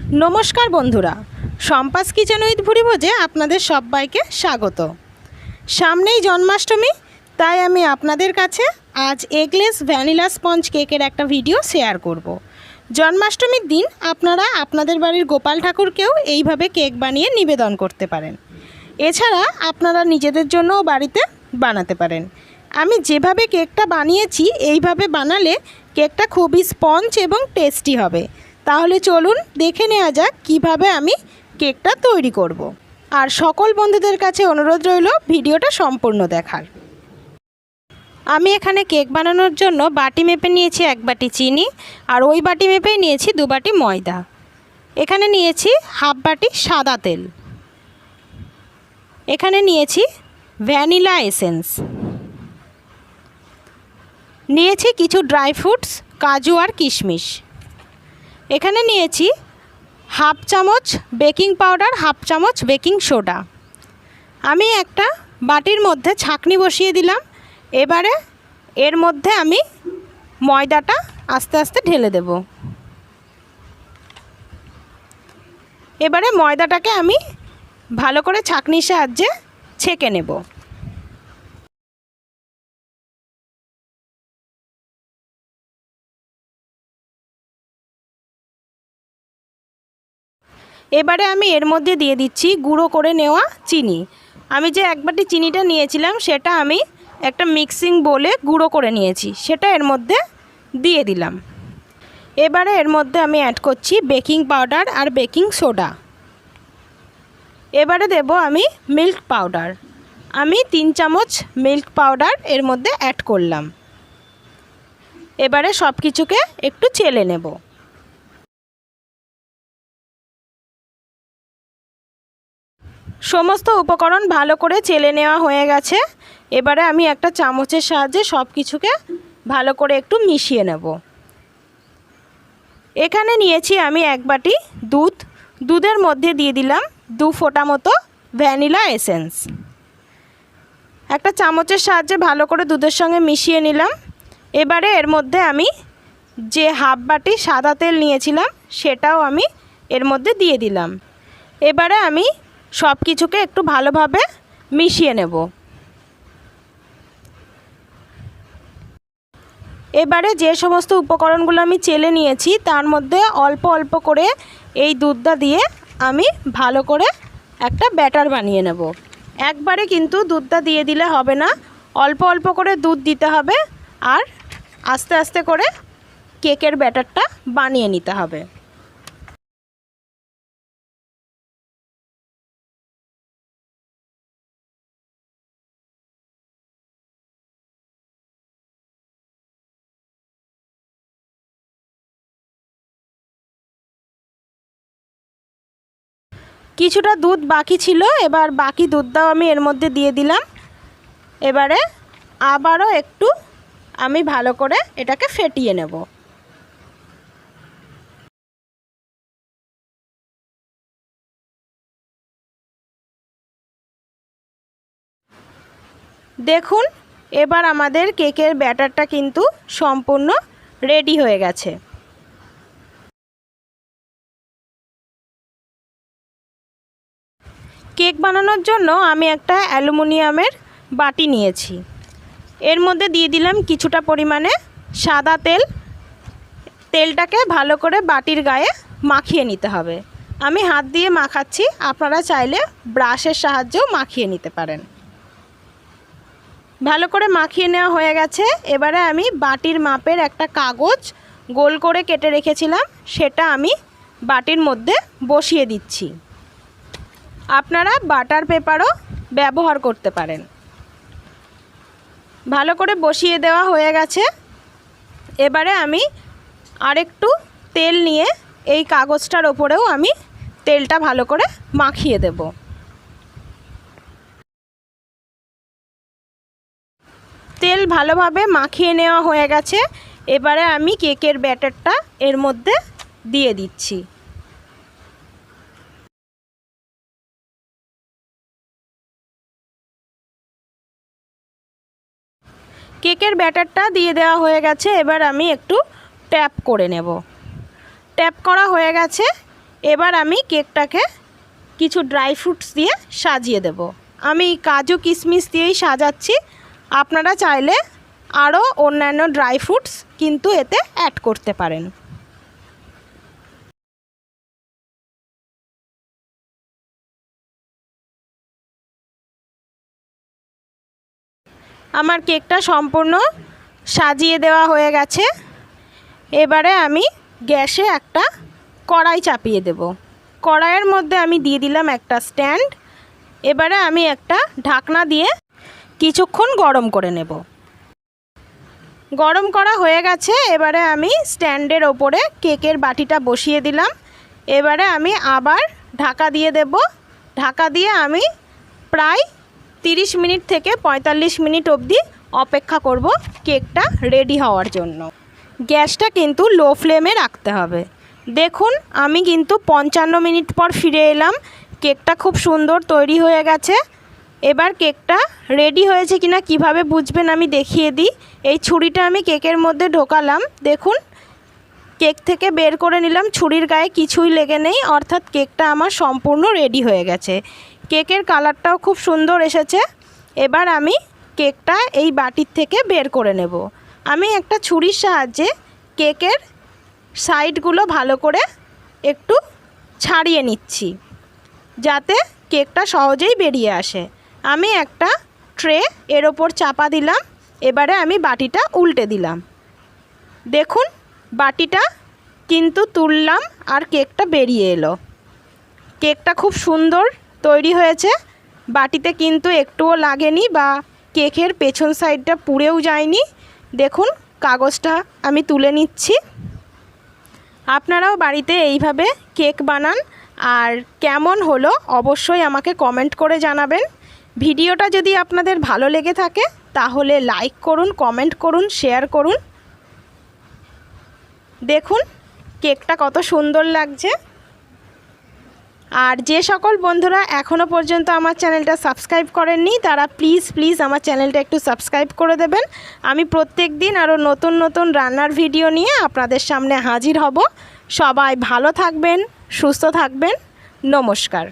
নমস্কার বন্ধুরা, Shampa's kitchen with ভুরিভোজে আপনাদের সবাইকে স্বাগত। সামনেই জন্মাষ্টমী, তাই আমি আপনাদের কাছে আজ এগলেস ভ্যানিলা স্পঞ্জ কেকের একটা ভিডিও শেয়ার করব। জন্মাষ্টমীর দিন আপনারা আপনাদের বাড়ির গোপাল ঠাকুরকেও এইভাবে কেক বানিয়ে নিবেদন করতে পারেন। এছাড়া আপনারা নিজেদের জন্যও বাড়িতে বানাতে পারেন। আমি যেভাবে কেকটা বানিয়েছি এইভাবে বানালে কেকটা খুবই স্পঞ্জ এবং টেস্টি হবে। তাহলে চলুন দেখে নেওয়া যাক কীভাবে আমি কেকটা তৈরি করব। আর সকল বন্ধুদের কাছে অনুরোধ রইল ভিডিওটা সম্পূর্ণ দেখার। আমি এখানে কেক বানানোর জন্য বাটি মেপে নিয়েছি 1 বাটি চিনি, আর ওই বাটি মেপেই নিয়েছি 2 বাটি ময়দা। এখানে নিয়েছি হাফ বাটি সাদা তেল। এখানে নিয়েছি ভ্যানিলা এসেন্স, নিয়েছি কিছু ড্রাই ফ্রুটস, কাজু আর কিশমিশ। এখানে নিয়েছি হাফ চামচ বেকিং পাউডার, হাফ চামচ বেকিং সোডা। আমি একটা বাটির মধ্যে ছাঁকনি বসিয়ে দিলাম। এবারে এর মধ্যে আমি ময়দাটা আস্তে আস্তে ঢেলে দেব। এবারে ময়দাটাকে আমি ভালো করে ছাঁকনির সাহায্যে ছেঁকে নেব। এবারে আমি এর মধ্যে দিয়ে দিচ্ছি গুঁড়ো করে নেওয়া চিনি। আমি যে 1 বাটি চিনিটা নিয়েছিলাম সেটা আমি একটা মিক্সিং বোলে গুঁড়ো করে নিয়েছি, সেটা এর মধ্যে দিয়ে দিলাম। এবারে এর মধ্যে আমি অ্যাড করছি বেকিং পাউডার আর বেকিং সোডা। এবারে দেব আমি মিল্ক পাউডার। আমি 3 চামচ মিল্ক পাউডার এর মধ্যে অ্যাড করলাম। এবারে সব কিছুকে একটু চেলে নেব। সমস্ত উপকরণ ভালো করে চেলে নেওয়া হয়ে গেছে। এবারে আমি একটা চামচের সাহায্যে সব কিছুকে ভালো করে একটু মিশিয়ে নেব। এখানে নিয়েছি আমি 1 বাটি দুধ। দুধের মধ্যে দিয়ে দিলাম 2 ফোঁটা মতো ভ্যানিলা এসেন্স। একটা চামচের সাহায্যে ভালো করে দুধের সঙ্গে মিশিয়ে নিলাম। এবারে এর মধ্যে আমি যে হাফ বাটি সাদা তেল নিয়েছিলাম সেটাও আমি এর মধ্যে দিয়ে দিলাম। এবারে আমি সব কিছুকে একটু ভালোভাবে মিশিয়ে নেব। এবারে যে সমস্ত উপকরণগুলো আমি চেলে নিয়েছি তার মধ্যে অল্প অল্প করে এই দুধটা দিয়ে আমি ভালো করে একটা ব্যাটার বানিয়ে নেব। একবারে কিন্তু দুধটা দিয়ে দিলে হবে না, অল্প অল্প করে দুধ দিতে হবে আর আস্তে আস্তে করে কেকের ব্যাটারটা বানিয়ে নিতে হবে। কিছুটা দুধ বাকি ছিল, এবার বাকি দুধটাও আমি এর মধ্যে দিয়ে দিলাম। এবারে আবারও একটু আমি ভালো করে এটাকে ফেটিয়ে নেব। দেখুন, এবার আমাদের কেকের ব্যাটারটা কিন্তু সম্পূর্ণ রেডি হয়ে গেছে। কেক বানানোর জন্য আমি একটা অ্যালুমিনিয়ামের বাটি নিয়েছি। এর মধ্যে দিয়ে দিলাম কিছুটা পরিমাণে সাদা তেল। তেলটাকে ভালো করে বাটির গায়ে মাখিয়ে নিতে হবে। আমি হাত দিয়ে মাখাচ্ছি, আপনারা চাইলে ব্রাশের সাহায্যেও মাখিয়ে নিতে পারেন। ভালো করে মাখিয়ে নেওয়া হয়ে গেছে। এবারে আমি বাটির মাপের একটা কাগজ গোল করে কেটে রেখেছিলাম, সেটা আমি বাটির মধ্যে বসিয়ে দিচ্ছি। আপনারা বাটার পেপারও ব্যবহার করতে পারেন। ভালো করে বসিয়ে দেওয়া হয়ে গেছে। এবারে আমি আরেকটু তেল নিয়ে এই কাগজটার ওপরেও আমি তেলটা ভালো করে মাখিয়ে দেব। তেল ভালোভাবে মাখিয়ে নেওয়া হয়ে গেছে। এবারে আমি কেকের ব্যাটারটা এর মধ্যে দিয়ে দিচ্ছি। কেকের ব্যাটারটা দিয়ে দেওয়া হয়ে গেছে। এবার আমি একটু ট্যাপ করে নেব। ট্যাপ করা হয়ে গেছে। এবার আমি কেকটাকে কিছু ড্রাই ফ্রুটস দিয়ে সাজিয়ে দেব। আমি কাজু কিশমিশ দিয়েই সাজাচ্ছি, আপনারা চাইলে আরও অন্যান্য ড্রাই ফ্রুটস কিন্তু এতে অ্যাড করতে পারেন। আমার কেকটা সম্পূর্ণ সাজিয়ে দেওয়া হয়ে গেছে। এবারে আমি গ্যাসে একটা কড়াই চাপিয়ে দেব। কড়াইয়ের মধ্যে আমি দিয়ে দিলাম একটা স্ট্যান্ড। এবারে আমি একটা ঢাকনা দিয়ে কিছুক্ষণ গরম করে নেব। গরম করা হয়ে গেছে। এবারে আমি স্ট্যান্ডের ওপরে কেকের বাটিটা বসিয়ে দিলাম। এবারে আমি আবার ঢাকা দিয়ে দেব। ঢাকা দিয়ে আমি প্রায় 30 মিনিট থেকে 45 মিনিট অবধি অপেক্ষা করব কেকটা রেডি হওয়ার জন্য। গ্যাসটা কিন্তু লো ফ্লেমে রাখতে হবে। দেখুন আমি কিন্তু 55 মিনিট পর ফিরে এলাম। কেকটা খুব সুন্দর তৈরি হয়ে গেছে। এবার কেকটা রেডি হয়েছে কিনা কিভাবে বুঝবেন আমি দেখিয়ে দিই। এই ছুরিটা আমি কেকের মধ্যে ঢোকালাম, দেখুন কেক থেকে বের করে নিলাম, ছুরির গায়ে কিছুই লেগে নেই, অর্থাৎ কেকটা আমার সম্পূর্ণ রেডি হয়ে গেছে। কেকের কালারটাও খুব সুন্দর এসেছে। এবার আমি কেকটা এই বাটির থেকে বের করে নেব। আমি একটা ছুরির সাহায্যে কেকের সাইডগুলো ভালো করে একটু ছাড়িয়ে নিচ্ছি যাতে কেকটা সহজেই বেরিয়ে আসে। আমি একটা ট্রে এর ওপর চাপা দিলাম। এবারে আমি বাটিটা উল্টে দিলাম। দেখুন বাটিটা কিন্তু তুললাম আর কেকটা বেরিয়ে এলো। কেকটা খুব সুন্দর তৈরি হয়েছে। বাটিতে কিন্তু একটুও লাগেনি বা কেকের পেছন সাইডটা পুড়েও যায়নি। দেখুন কাগজটা আমি তুলে নিচ্ছি। আপনারাও বাড়িতে এইভাবে কেক বানান, আর কেমন হলো অবশ্যই আমাকে কমেন্ট করে জানাবেন। ভিডিওটা যদি আপনাদের ভালো লেগে থাকে তাহলে লাইক করুন, কমেন্ট করুন, শেয়ার করুন। দেখুন কেকটা কত সুন্দর লাগছে। আর যে সকল বন্ধুরা এখনও পর্যন্ত আমার চ্যানেলটা সাবস্ক্রাইব করেননি তারা প্লিজ আমার চ্যানেলটা একটু সাবস্ক্রাইব করে দেবেন। আমি প্রত্যেক দিন আরও নতুন নতুন রান্নার ভিডিও নিয়ে আপনাদের সামনে হাজির হব। সবাই ভালো থাকবেন, সুস্থ থাকবেন। নমস্কার।